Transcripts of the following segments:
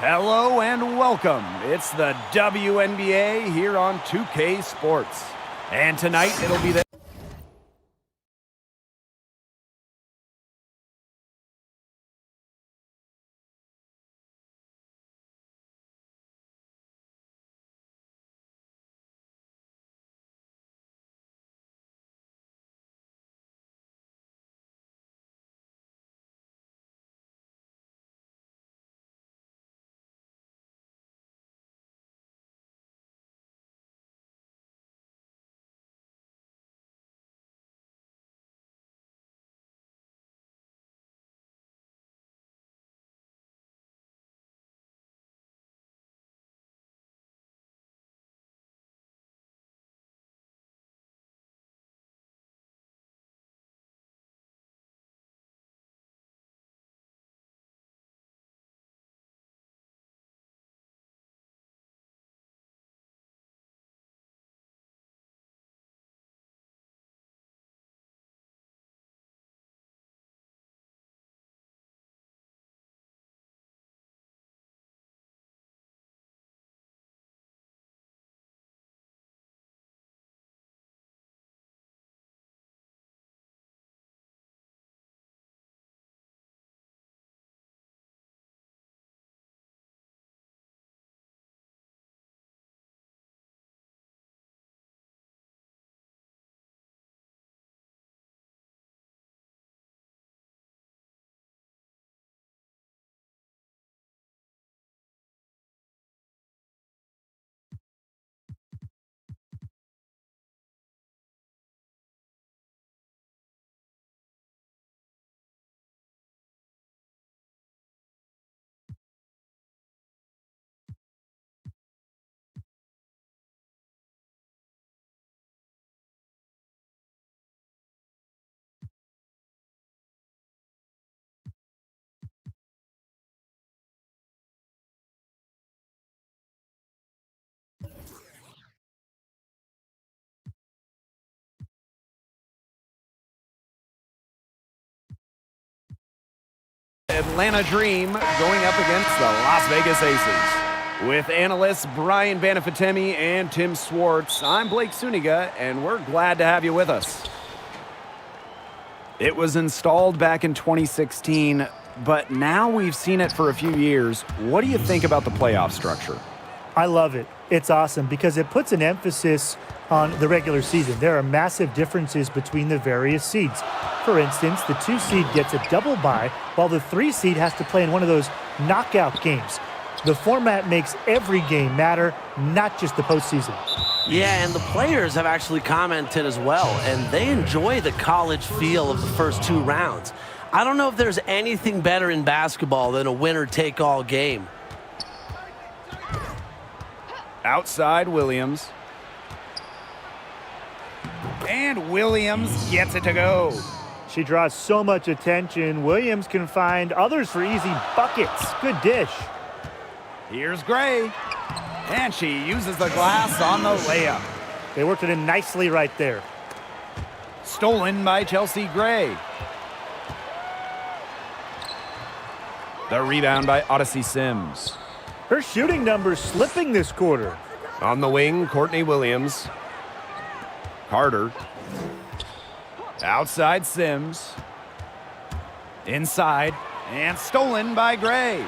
Hello and welcome. It's the WNBA here on 2K Sports. And tonight it'll be the Atlanta Dream going up against the Las Vegas Aces. With analysts Brian Banafitemi and Tim Swartz, I'm Blake Suniga, and we're glad to have you with us. It was installed back in 2016, but now we've seen it for a few years. What do you think about the playoff structure? I love it. It's awesome because it puts an emphasis on the regular season. There are massive differences between the various seeds. For instance, the 2 seed gets a double bye, while the 3 seed has to play in one of those knockout games. The format makes every game matter, not just the postseason. Yeah, and the players have actually commented as well, and they enjoy the college feel of the first 2 rounds. I don't know if there's anything better in basketball than a winner-take-all game. Outside Williams. And Williams gets it to go. She draws so much attention. Williams can find others for easy buckets. Good dish. Here's Gray. And she uses the glass on the layup. They worked it in nicely right there. Stolen by Chelsea Gray. The rebound by Odyssey Sims. Her shooting numbers slipping this quarter. On the wing, Courtney Williams. Carter. Outside Sims. Inside. And stolen by Gray.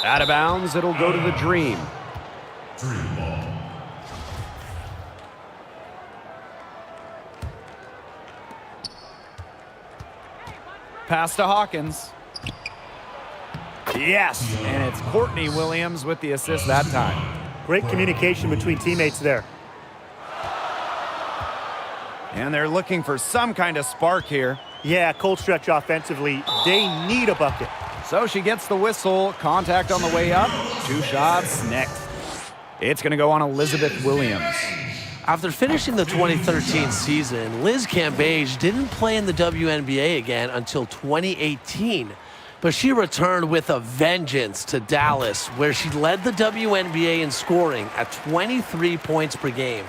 Out of bounds, it'll go to the Dream. Pass to Hawkins. Yes, and it's Courtney Williams with the assist that time. Great communication between teammates there. And they're looking for some kind of spark here. Yeah, cold stretch offensively. They need a bucket. So she gets the whistle. Contact on the way up. 2 shots next. It's going to go on Elizabeth Williams. After finishing the 2013 season, Liz Cambage didn't play in the WNBA again until 2018. But she returned with a vengeance to Dallas, where she led the WNBA in scoring at 23 points per game.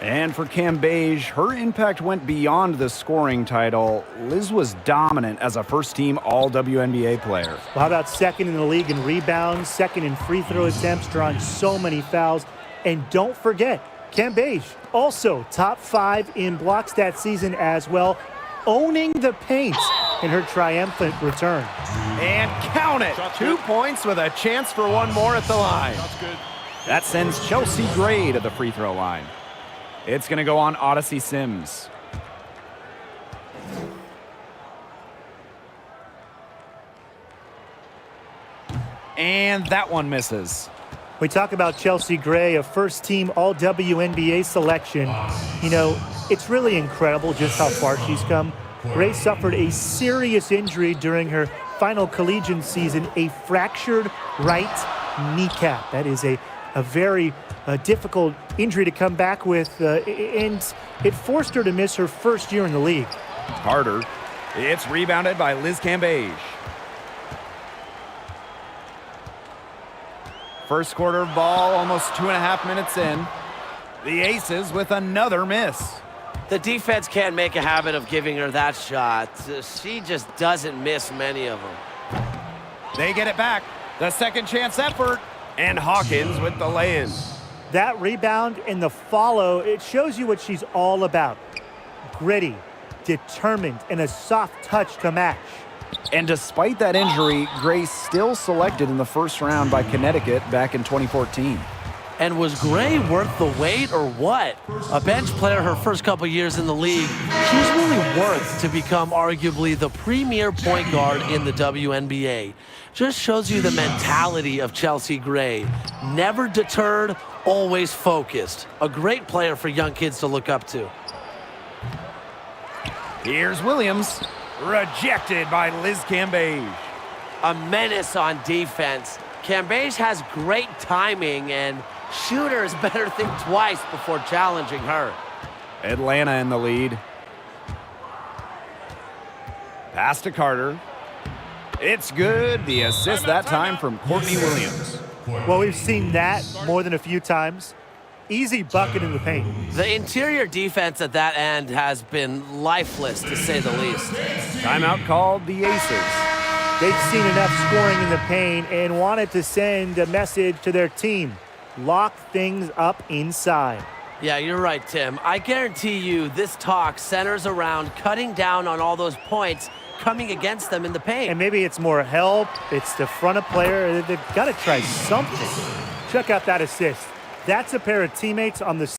And for Cambage, her impact went beyond the scoring title. Liz was dominant as a first-team All-WNBA player. Well, how about second in the league in rebounds, second in free throw attempts, drawing so many fouls. And don't forget, Cambage, also top 5 in blocks that season as well, owning the paint in her triumphant return. And count it, 2 points with a chance for one more at the line. That sends Chelsea Gray to the free throw line. It's going to go on Odyssey Sims. And that one misses. We talk about Chelsea Gray, a first-team All-WNBA selection. You know, it's really incredible just how far she's come. Gray suffered a serious injury during her final collegiate season, a fractured right kneecap. That is a very difficult injury to come back with, and it forced her to miss her first year in the league. Carter, it's rebounded by Liz Cambage. First quarter ball, almost 2.5 minutes in. The Aces with another miss. The defense can't make a habit of giving her that shot. She just doesn't miss many of them. They get it back. The second chance effort. And Hawkins with the lay-in. That rebound and the follow, it shows you what she's all about. Gritty, determined, and a soft touch to match. And despite that injury, Gray still selected in the first round by Connecticut back in 2014. And was Gray worth the wait or what? A bench player her first couple years in the league, she's really worth to become arguably the premier point guard in the WNBA. Just shows you the mentality of Chelsea Gray. Never deterred, always focused. A great player for young kids to look up to. Here's Williams, rejected by Liz Cambage. A menace on defense. Cambage has great timing, and shooters better think twice before challenging her. Atlanta in the lead. Pass to Carter. It's good. The assist that time from Courtney Williams. Well, we've seen that more than a few times. Easy bucket in the paint. The interior defense at that end has been lifeless, to say the least. Timeout called the Aces. They've seen enough scoring in the paint and wanted to send a message to their team. Lock things up inside. Yeah, you're right, Tim. I guarantee you this talk centers around cutting down on all those points coming against them in the paint. And maybe it's more help. It's to front a player. They've got to try something. Check out that assist. That's a pair of teammates on the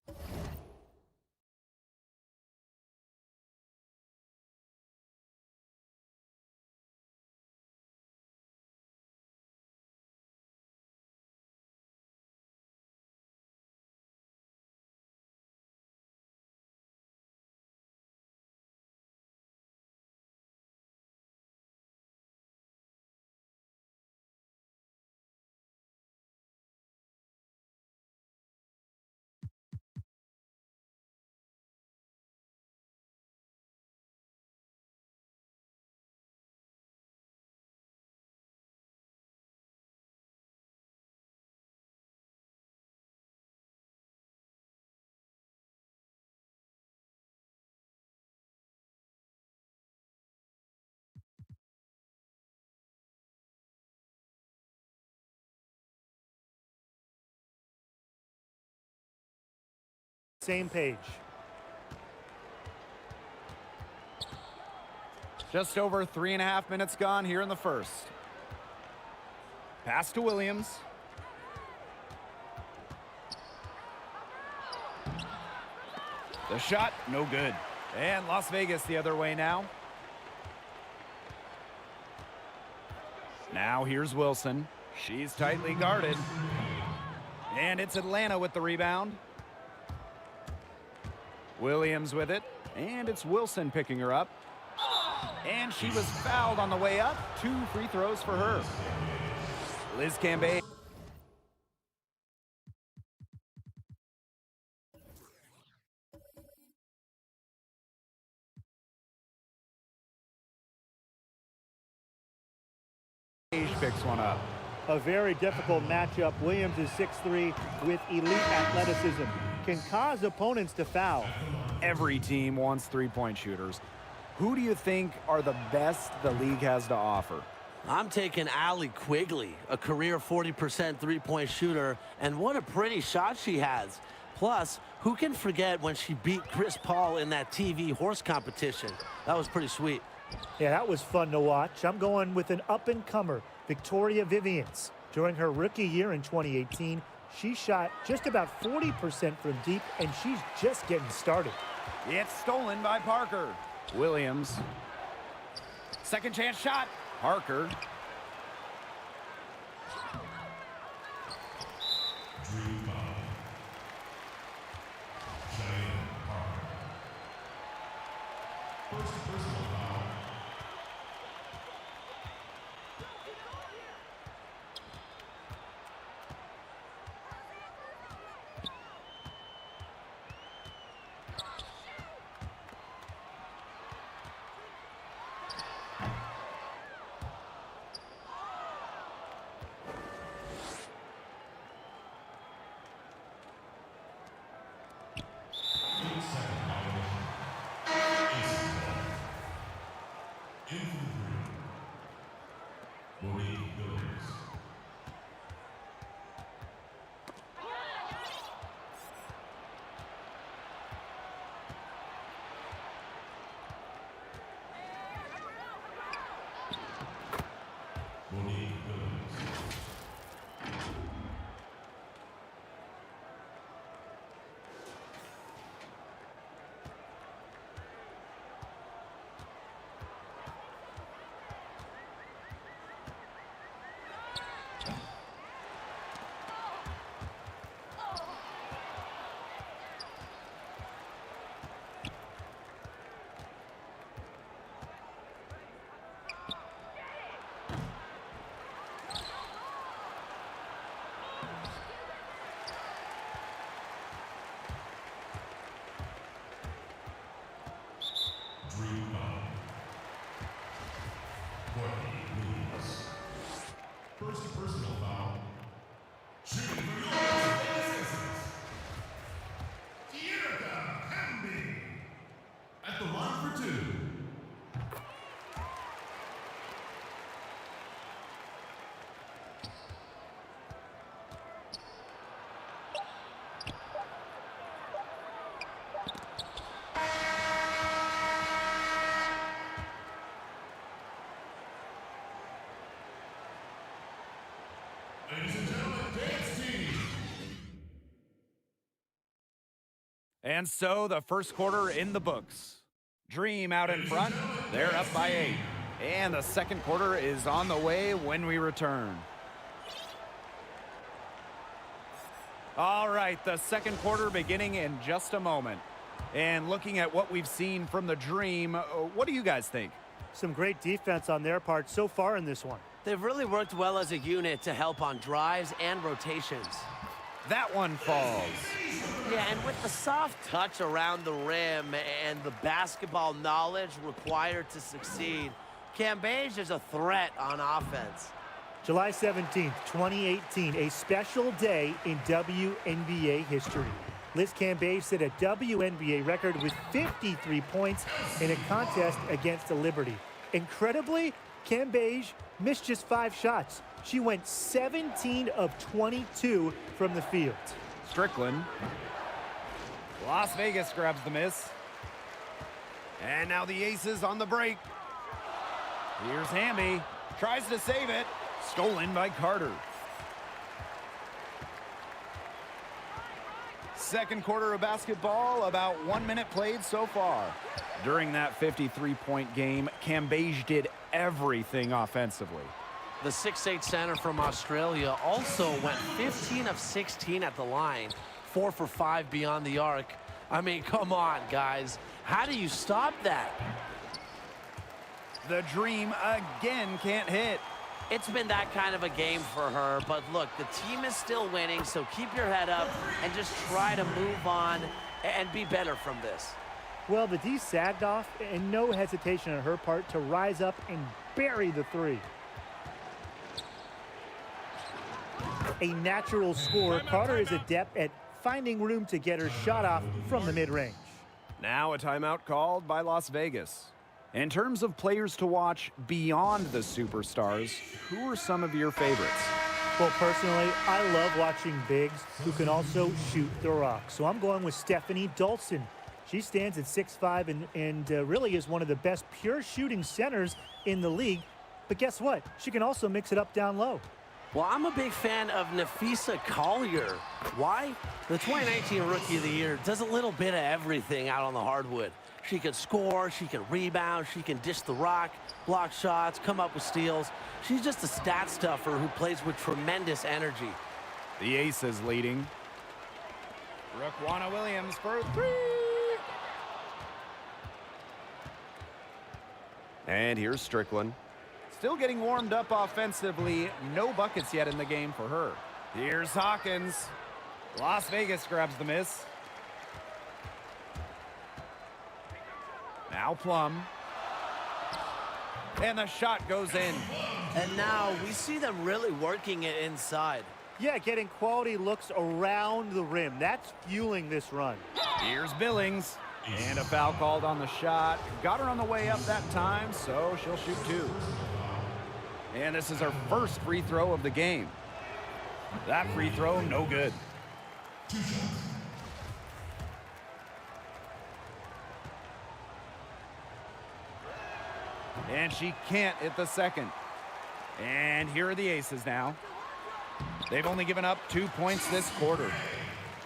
same page. Just over 3.5 minutes gone here in the first. Pass to Williams. The shot, no good. And Las Vegas the other way now. Now here's Wilson. She's tightly guarded. And it's Atlanta with the rebound. Williams with it. And it's Wilson picking her up. And she was fouled on the way up. 2 free throws for her. Liz Cambage. Picks one up. A very difficult matchup. Williams is 6'3" with elite athleticism. can cause opponents to foul. Every team wants three-point shooters. Who do you think are the best the league has to offer? I'm taking Allie Quigley, a career 40% three-point shooter, and what a pretty shot she has. Plus, who can forget when she beat Chris Paul in that TV horse competition? That was pretty sweet. Yeah, that was fun to watch. I'm going with an up-and-comer, Victoria Vivians. During her rookie year in 2018, she shot just about 40% from deep, and she's just getting started. It's stolen by Parker. Williams. Second chance shot. Parker. First personal foul. Shooting for your at the line for two. Ladies and gentlemen, dance team. And so the first quarter in the books. Dream out in front. They're up by 8. And the second quarter is on the way when we return. All right, the second quarter beginning in just a moment. And looking at what we've seen from the Dream, what do you guys think? Some great defense on their part so far in this one. They've really worked well as a unit to help on drives and rotations. That one falls. Yeah, and with the soft touch around the rim and the basketball knowledge required to succeed, Cambage is a threat on offense. July 17th, 2018, a special day in WNBA history. Liz Cambage set a WNBA record with 53 points in a contest against the Liberty. Incredibly, Cambage missed just 5 shots. She went 17 of 22 from the field. Strickland. Las Vegas grabs the miss. And now the Aces on the break. Here's Hamby. Tries to save it. Stolen by Carter. Second quarter of basketball, about 1 minute played so far. During that 53-point game, Cambage did everything offensively. The 6'8 center from Australia also went 15 of 16 at the line, 4 for 5 beyond the arc. I mean, come on, guys. How do you stop that? The Dream again can't hit. It's been that kind of a game for her, but look, the team is still winning, so keep your head up and just try to move on and be better from this. Well, the D sagged off, and no hesitation on her part to rise up and bury the 3. A natural scorer, Carter is adept at finding room to get her shot off from the mid-range. Now a timeout called by Las Vegas. In terms of players to watch beyond the superstars, who are some of your favorites? Well, personally, I love watching bigs who can also shoot the rock. So I'm going with Stephanie Dolson. She stands at 6'5" and really is one of the best pure shooting centers in the league. But guess what? She can also mix it up down low. Well, I'm a big fan of Nafisa Collier. Why? The 2019 Rookie of the Year does a little bit of everything out on the hardwood. She can score, she can rebound, she can dish the rock, block shots, come up with steals. She's just a stat stuffer who plays with tremendous energy. The Aces leading. Raquana Williams for three. And here's Strickland. Still getting warmed up offensively. No buckets yet in the game for her. Here's Hawkins. Las Vegas grabs the miss. Now Plum. And the shot goes in. And now we see them really working it inside. Yeah, getting quality looks around the rim. That's fueling this run. Here's Billings. And a foul called on the shot. Got her on the way up that time, so she'll shoot two. And this is her first free throw of the game. That free throw, no good. And she can't hit the second. And here are the Aces now. They've only given up 2 points this quarter.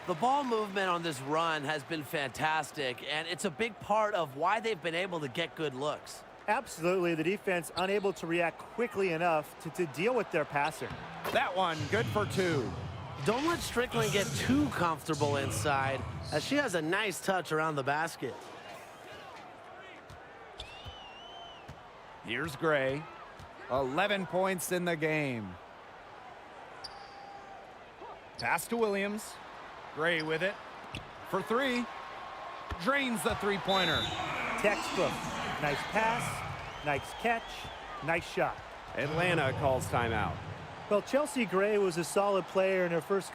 The ball movement on this run has been fantastic, and it's a big part of why they've been able to get good looks. Absolutely, the defense unable to react quickly enough to deal with their passer. That one, good for two. Don't let Strickland get too comfortable inside, as she has a nice touch around the basket. Here's Gray. 11 points in the game. Pass to Williams. Gray with it. For three. Drains the three-pointer. Textbook. Nice pass, nice catch, nice shot. Atlanta calls timeout. Well, Chelsea Gray was a solid player in her first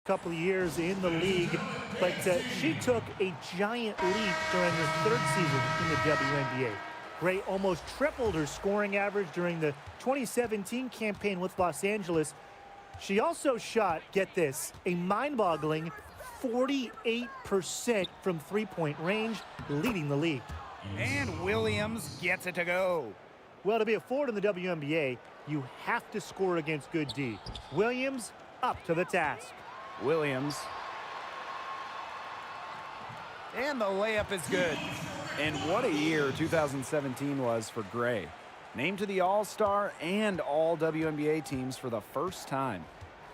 couple of years in the league, but she took a giant leap during her third season in the WNBA. Gray almost tripled her scoring average during the 2017 campaign with Los Angeles. She also shot, get this, a mind-boggling 48% from three-point range, leading the league. And Williams gets it to go. Well, to be a forward in the WNBA, you have to score against good D. Williams up to the task. Williams. And the layup is good. And what a year 2017 was for Gray. Named to the All-Star and All-WNBA teams for the first time.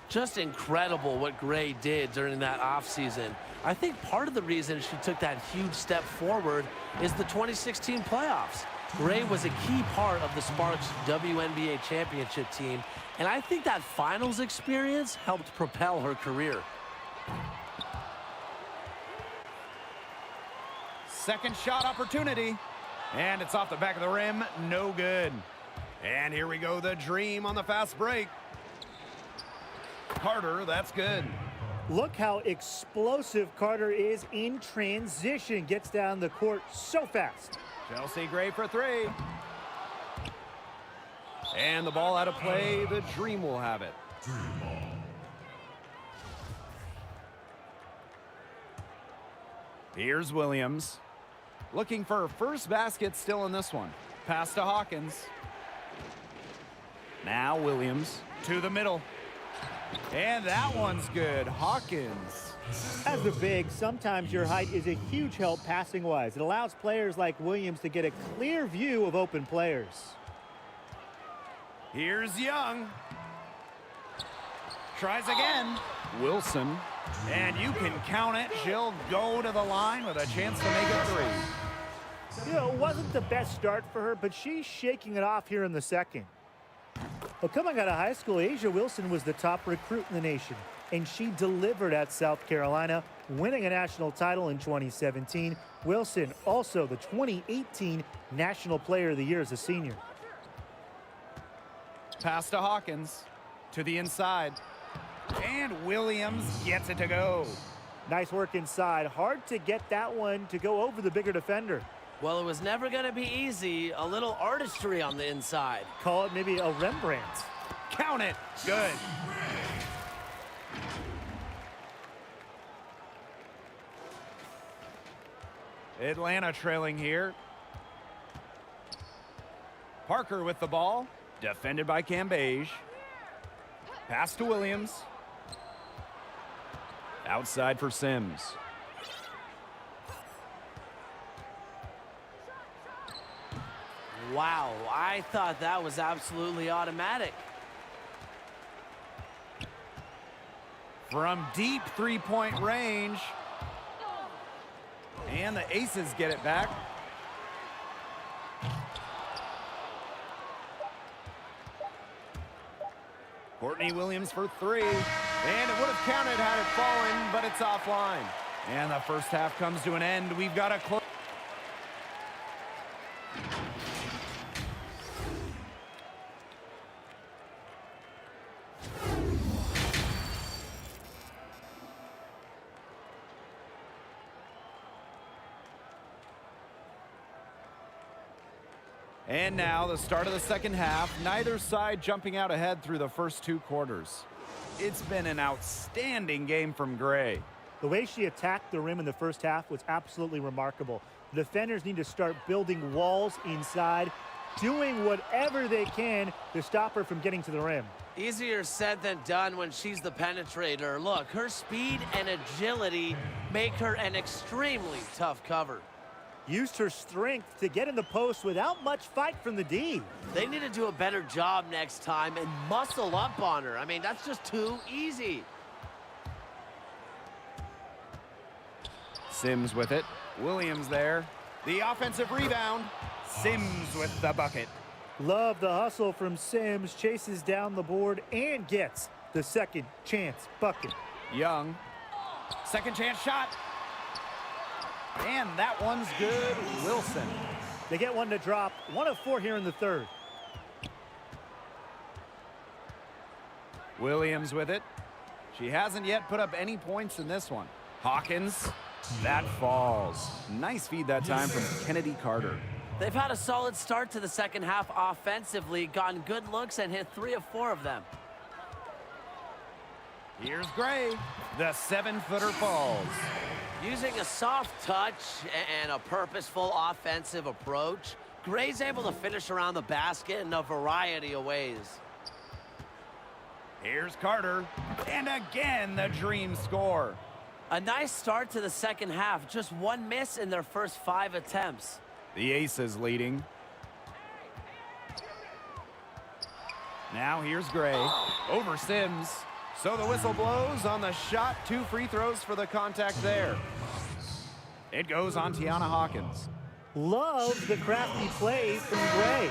Just incredible what Gray did during that offseason. I think part of the reason she took that huge step forward is the 2016 playoffs. Gray was a key part of the Sparks WNBA championship team, and I think that finals experience helped propel her career. Second shot opportunity. And it's off the back of the rim. No good. And here we go, the dream on the fast break. Carter, that's good. Look how explosive Carter is in transition. Gets down the court so fast. Chelsea Gray for three. And the ball out of play. The dream will have it. Here's Williams. Looking for her first basket still in this one. Pass to Hawkins. Now Williams to the middle. And that one's good. Hawkins. As a big, sometimes your height is a huge help passing-wise. It allows players like Williams to get a clear view of open players. Here's Young. Tries again. Wilson. And you can count it. She'll go to the line with a chance to make it three. You know, it wasn't the best start for her, but she's shaking it off here in the second. Well, coming out of high school, Asia Wilson was the top recruit in the nation, and she delivered at South Carolina, winning a national title in 2017. Wilson also the 2018 National Player of the Year as a senior. Pass to Hawkins. To the inside. And Williams gets it to go. Nice work inside. Hard to get that one to go over the bigger defender. Well, it was never going to be easy. A little artistry on the inside. Call it maybe a Rembrandt. Count it. Good. Atlanta trailing here. Parker with the ball. Defended by Cambage. Pass to Williams. Outside for Sims. Wow, I thought that was absolutely automatic. From deep three-point range. And the Aces get it back. Courtney Williams for three. And it would have counted had it fallen, but it's offline. And the first half comes to an end. We've got a close. And now the start of the second half, neither side jumping out ahead through the first two quarters. It's been an outstanding game from Gray. The way she attacked the rim in the first half was absolutely remarkable. The defenders need to start building walls inside, doing whatever they can to stop her from getting to the rim. Easier said than done when she's the penetrator. Look, her speed and agility make her an extremely tough cover. Used her strength to get in the post without much fight from the D. They need to do a better job next time and muscle up on her. I mean, that's just too easy. Sims with it. Williams there. The offensive rebound. Sims with the bucket. Love the hustle from Sims, chases down the board and gets the second chance bucket. Young. Second chance shot. And that one's good. Wilson. They get one to drop. 1 of 4 here in the third. Williams with it. She hasn't yet put up any points in this one. Hawkins. That falls. Nice feed that time from Kennedy Carter. They've had a solid start to the second half offensively, gotten good looks and hit 3 of 4 of them. Here's Gray. The 7-footer falls. Using a soft touch and a purposeful offensive approach, Gray's able to finish around the basket in a variety of ways. Here's Carter. And again, the dream score. A nice start to the second half, just one miss in their first 5 attempts. The Aces leading. Now here's Gray. Over Sims. So the whistle blows on the shot. 2 free throws for the contact there. It goes on Tiana Hawkins. Love the crafty play from Gray.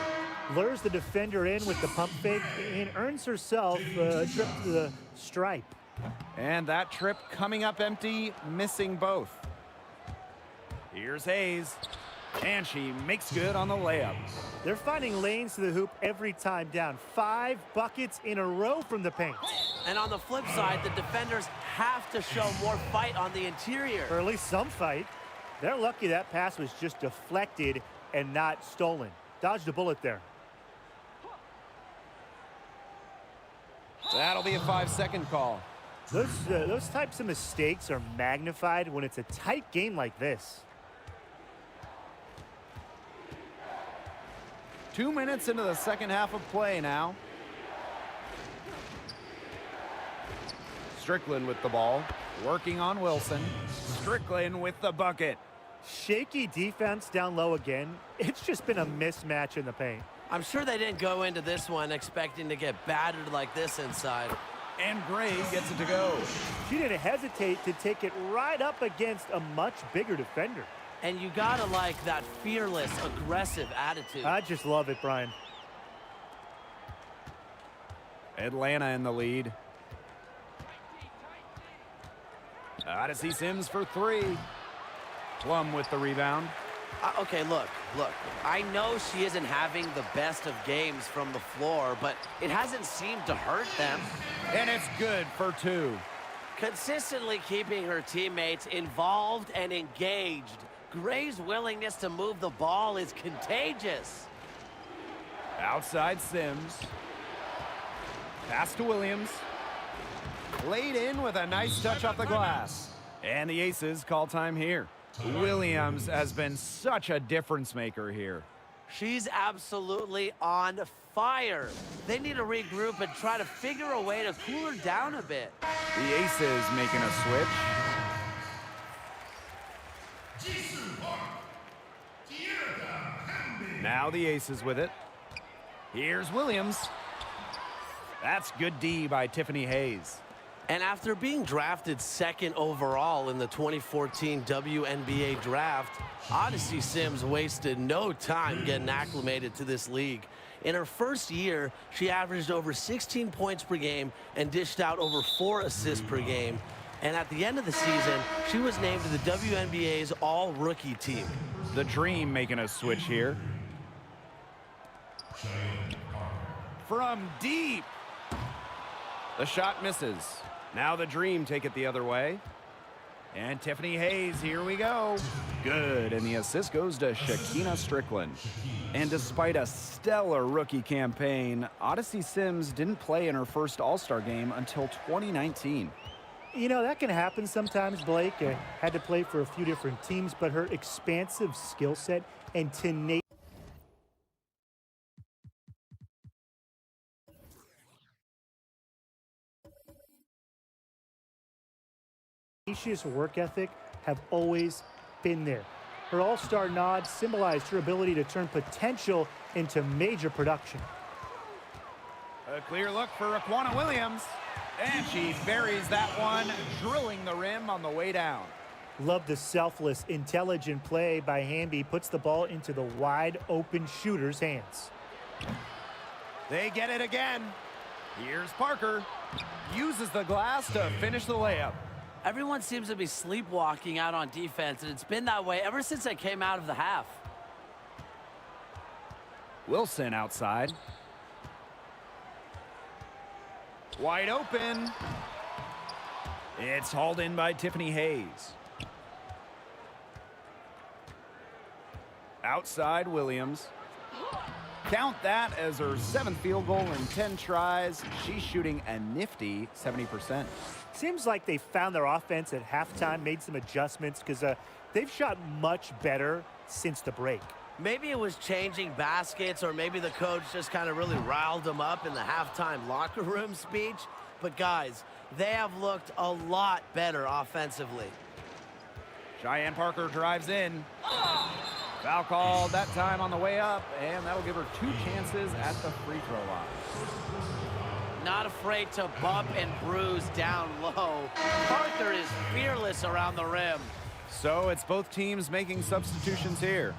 Lures the defender in with the pump fake and earns herself a trip to the stripe. And that trip coming up empty, missing both. Here's Hayes. And she makes good on the layup. They're finding lanes to the hoop every time down. 5 buckets in a row from the paint. And on the flip side, the defenders have to show more fight on the interior. Or at least some fight. They're lucky that pass was just deflected and not stolen. Dodged a bullet there. That'll be a 5-second call. Those types of mistakes are magnified when it's a tight game like this. 2 minutes into the second half of play now. Strickland with the ball, working on Wilson. Strickland with the bucket. Shaky defense down low again. It's just been a mismatch in the paint. I'm sure they didn't go into this one expecting to get battered like this inside. And Gray gets it to go. She didn't hesitate to take it right up against a much bigger defender. And you gotta like that fearless, aggressive attitude. I just love it, Brian. Atlanta in the lead. Odyssey Sims for 3. Plum with the rebound. Okay, look. I know she isn't having the best of games from the floor, but it hasn't seemed to hurt them. And it's good for 2. Consistently keeping her teammates involved and engaged. Gray's willingness to move the ball is contagious. Outside Sims. Pass to Williams. Laid in with a nice touch off the glass. And the Aces call time here. Williams has been such a difference maker here. She's absolutely on fire. They need to regroup and try to figure a way to cool her down a bit. The Aces making a switch. Now the Aces with it. Here's Williams. That's good D by Tiffany Hayes. And after being drafted second overall in the 2014 WNBA draft, Odyssey Sims wasted no time getting acclimated to this league. In her first year, she averaged over 16 points per game and dished out over 4 assists per game. And at the end of the season, she was named to the WNBA's all-rookie team. The Dream making a switch here. From deep. The shot misses. Now the Dream take it the other way. And Tiffany Hayes, here we go. Good, and the assist goes to Shakina Strickland. And despite a stellar rookie campaign, Odyssey Sims didn't play in her first All-Star game until 2019. You know, that can happen sometimes, Blake. Had to play for a few different teams, but her expansive skill set and tenacious work ethic have always been there. Her all-star nod symbolized her ability to turn potential into major production. A clear look for Raquana Williams. And she buries that one, drilling the rim on the way down. Love the selfless, intelligent play by Hamby. Puts the ball into the wide-open shooter's hands. They get it again. Here's Parker. Uses the glass to finish the layup. Everyone seems to be sleepwalking out on defense, and it's been that way ever since I came out of the half. Wilson outside. Wide open. It's hauled in by Tiffany Hayes. Outside Williams. Count that as her 7th field goal in 10 tries. She's shooting a nifty 70%. Seems like they found their offense at halftime, made some adjustments, because they've shot much better since the break. Maybe it was changing baskets, or maybe the coach just kind of really riled them up in the halftime locker room speech. But guys, they have looked a lot better offensively. Cheyenne Parker drives in. Foul called that time on the way up, and that'll give her 2 chances at the free throw line. Not afraid to bump and bruise down low. Parker is fearless around the rim. So it's both teams making substitutions here.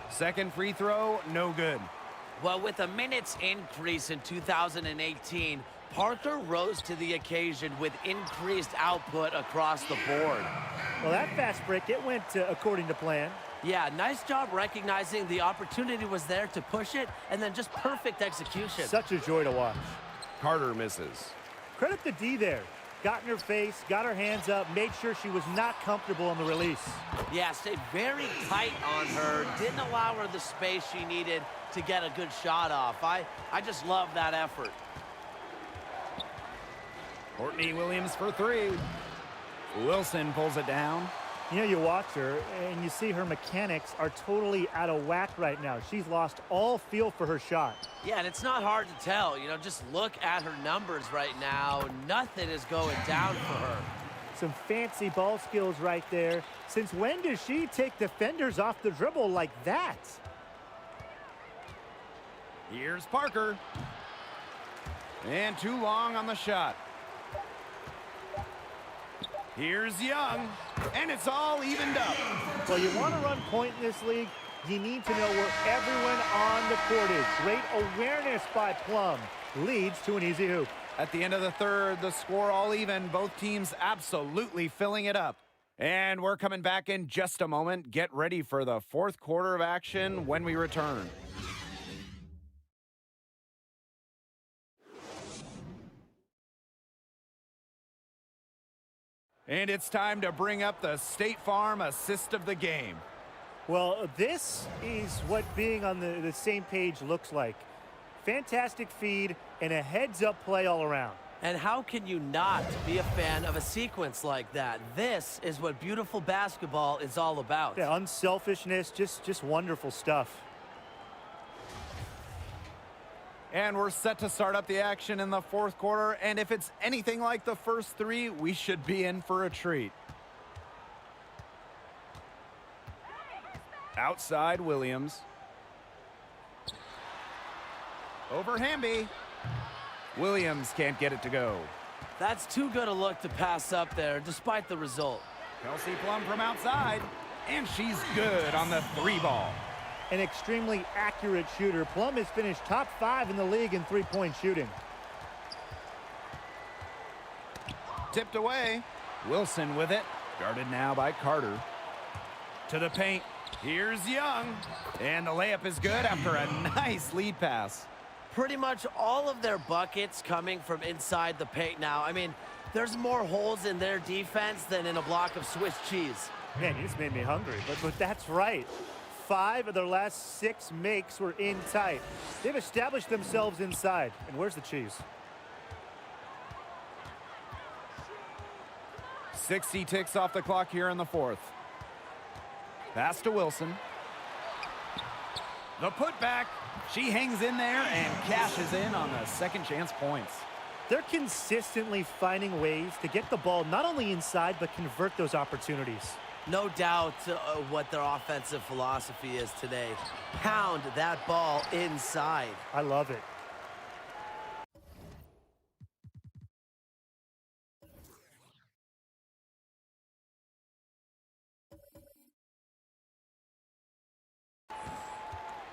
Second free throw, no good. Well, with a minutes increase in 2018, Parker rose to the occasion with increased output across the board. Well, that fast break, it went according to plan. Yeah, nice job recognizing the opportunity was there to push it, and then just perfect execution. Such a joy to watch. Carter misses. Credit the D there. Got in her face, got her hands up, made sure she was not comfortable on the release. Yeah, stayed very tight on her, didn't allow her the space she needed to get a good shot off. I just love that effort. Courtney Williams for 3. Wilson pulls it down. You know, you watch her, and you see her mechanics are totally out of whack right now. She's lost all feel for her shot. Yeah, and it's not hard to tell. You know, just look at her numbers right now. Nothing is going down for her. Some fancy ball skills right there. Since when does she take defenders off the dribble like that? Here's Parker. And too long on the shot. Here's Young, and it's all evened up. Well, you want to run point in this league, You need to know where everyone on the court is. Great awareness by Plum. Leads to an easy hoop. At the end of the third, the score all even. Both teams absolutely filling it up. And we're coming back in just a moment. Get ready for the fourth quarter of action when we return. And it's time to bring up the State Farm assist of the game. Well, this is what being on the same page looks like. Fantastic feed and a heads-up play all around. And how can you not be a fan of a sequence like that? This is what beautiful basketball is all about. Yeah, unselfishness, just wonderful stuff. And we're set to start up the action in the fourth quarter. And if it's anything like the first three, we should be in for a treat. Outside Williams. Over Hamby. Williams can't get it to go. That's too good a look to pass up there, despite the result. Kelsey Plum from outside. And she's good on the three ball. An extremely accurate shooter. Plum has finished top 5 in the league in three-point shooting. Tipped away. Wilson with it. Guarded now by Carter. To the paint. Here's Young. And the layup is good after a nice lead pass. Pretty much all of their buckets coming from inside the paint now. I mean, there's more holes in their defense than in a block of Swiss cheese. Man, you just made me hungry, but that's right. 5 of their last 6 makes were in tight. They've established themselves inside. And where's the cheese? 60 ticks off the clock here in the fourth. Pass to Wilson. The putback. She hangs in there and cashes in on the second chance points. They're consistently finding ways to get the ball not only inside, but convert those opportunities. No doubt what their offensive philosophy is today. Pound that ball inside. I love it.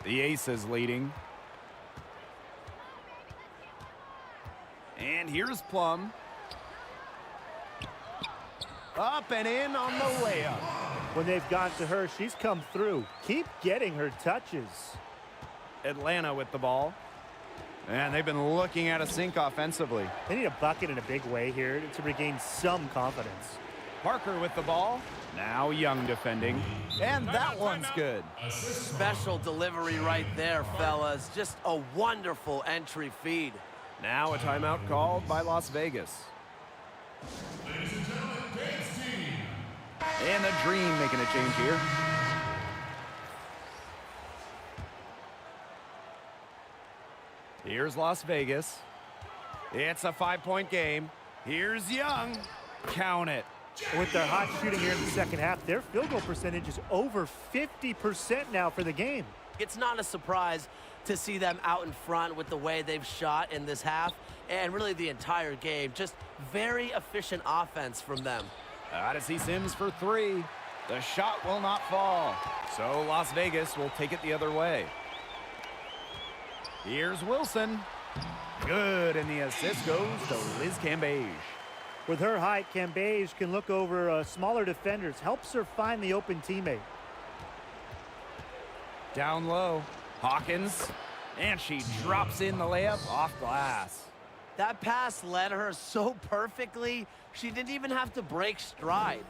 The Aces leading. And here's Plum. Up and in on the layup. When they've got to her, she's come through. Keep getting her touches. Atlanta with the ball. And they've been looking at a sink offensively. They need a bucket in a big way here to regain some confidence. Parker with the ball. Now Young defending. And that one's good. Special delivery right there, fellas. Just a wonderful entry feed. Now a timeout called by Las Vegas. Ladies and gentlemen, dance team. And the Dream making a change here. Here's Las Vegas. It's a 5-point game. Here's Young. Count it. With their hot shooting here in the second half, their field goal percentage is over 50% now for the game. It's not a surprise to see them out in front with the way they've shot in this half and really the entire game. Just very efficient offense from them. Odyssey Sims for 3. The shot will not fall. So Las Vegas will take it the other way. Here's Wilson. Good, and the assist goes to Liz Cambage. With her height, Cambage can look over smaller defenders, helps her find the open teammate. Down low, Hawkins, and she drops in the layup off glass. That pass led her so perfectly, she didn't even have to break stride.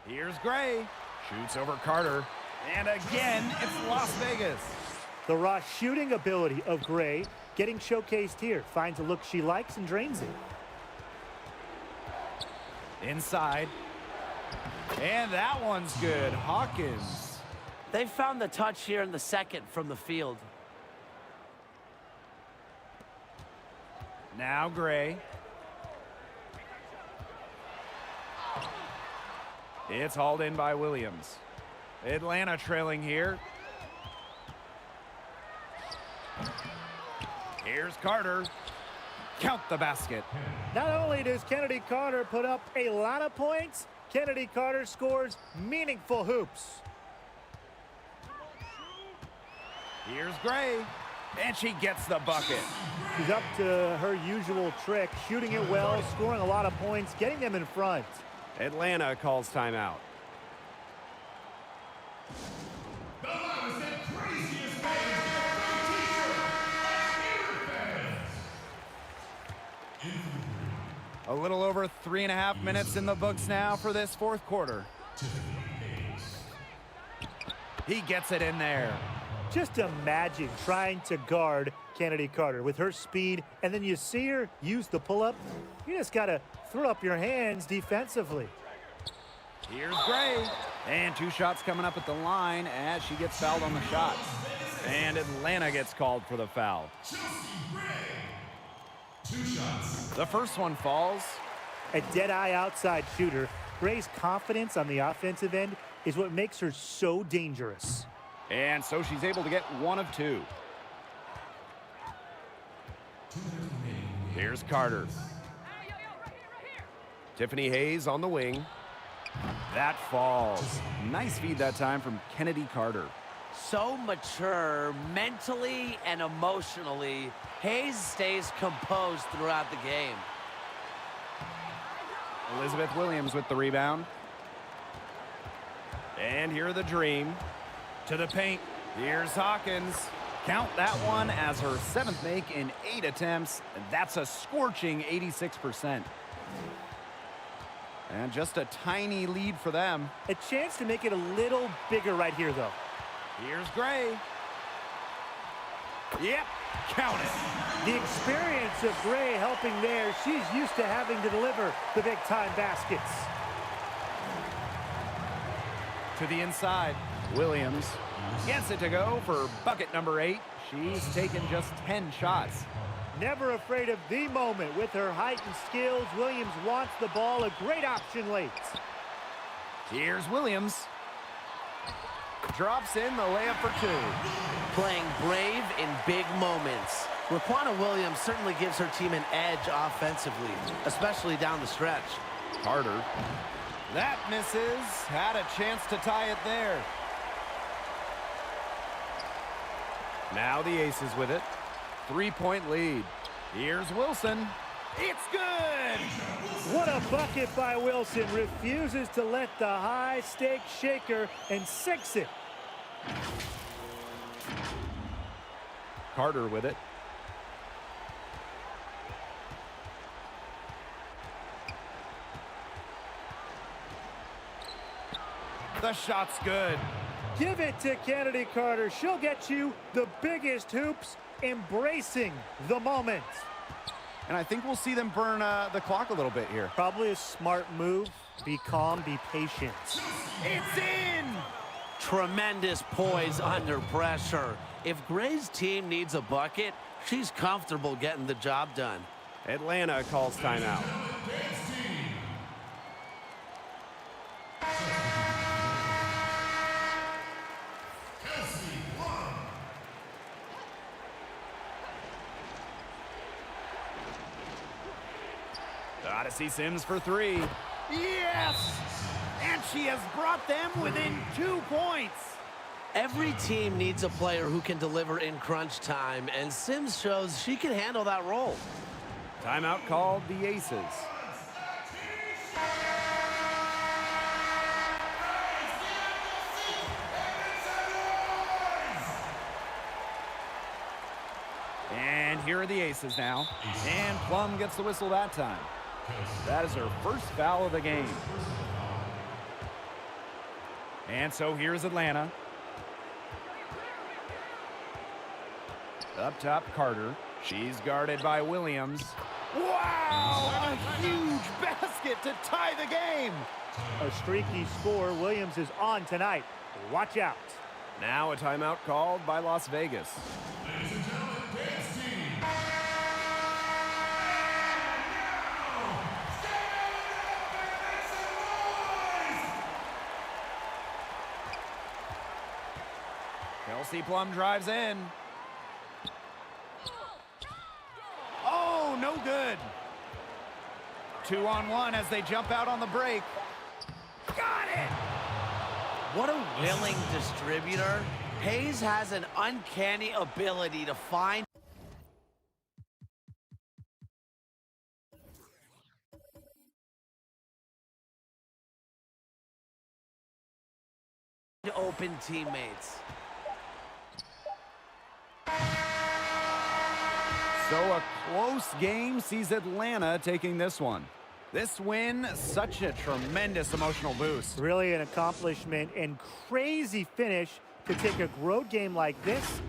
Here's Gray, shoots over Carter, and again, it's Las Vegas. The raw shooting ability of Gray getting showcased here. Finds a look she likes and drains it. Inside. And that one's good. Hawkins. They found the touch here in the second from the field. Now Gray. It's hauled in by Williams. Atlanta trailing here. Here's Carter. Count the basket. Not only does Kennedy Carter put up a lot of points, Kennedy Carter scores meaningful hoops. Here's Gray, and she gets the bucket. She's up to her usual trick, shooting it well, scoring a lot of points, getting them in front. Atlanta calls timeout. The loudest and craziest fans get a free t-shirt. Fans. A little over 3.5 minutes in the books now for this fourth quarter. He gets it in there. Just imagine trying to guard Kennedy Carter with her speed, and then you see her use the pull-up. You just got to throw up your hands defensively. Here's Gray. And 2 shots coming up at the line as she gets fouled on the shot. And Atlanta gets called for the foul. 2 shots. The first one falls. A dead-eye outside shooter, Gray's confidence on the offensive end is what makes her so dangerous. And so she's able to get 1 of 2. Here's Carter. Tiffany Hayes on the wing. That falls. Nice feed that time from Kennedy Carter. So mature mentally and emotionally. Hayes stays composed throughout the game. Elizabeth Williams with the rebound. And here are the Dream. To the paint. Here's Hawkins. Count that one as her 7th make in 8 attempts. That's a scorching 86%. And just a tiny lead for them. A chance to make it a little bigger right here, though. Here's Gray. Yep, count it. The experience of Gray helping there. She's used to having to deliver the big-time baskets. To the inside. Williams gets it to go for bucket number 8. She's taken just 10 shots. Never afraid of the moment. With her height and skills, Williams wants the ball. A great option late. Here's Williams. Drops in the layup for 2. Playing brave in big moments. Raquana Williams certainly gives her team an edge offensively, especially down the stretch. Carter. That misses. Had a chance to tie it there. Now the Aces with it. 3-point lead. Here's Wilson. It's good! What a bucket by Wilson. Refuses to let the high-stakes shaker and sinks it. Carter with it. The shot's good. Give it to Kennedy Carter. She'll get you the biggest hoops, embracing the moment. And I think we'll see them burn the clock a little bit here. Probably a smart move. Be calm, be patient. It's in! Tremendous poise under pressure. If Gray's team needs a bucket, she's comfortable getting the job done. Atlanta calls timeout. Odyssey Sims for 3. Yes! And she has brought them within 2 points. Every team needs a player who can deliver in crunch time, and Sims shows she can handle that role. Timeout called the Aces. And here are the Aces now. And Plum gets the whistle that time. That is her first foul of the game. And so here's Atlanta. Up top, Carter. She's guarded by Williams. Wow! A huge basket to tie the game. A streaky score. Williams is on tonight. Watch out. Now a timeout called by Las Vegas. Ladies and gentlemen, dance team. Kelsey Plum drives in. Oh, no good. 2-on-1 as they jump out on the break. Got it! What a willing distributor. Hayes has an uncanny ability to find open teammates. So a close game sees Atlanta taking this one. This win, such a tremendous emotional boost. Really an accomplishment and crazy finish to take a road game like this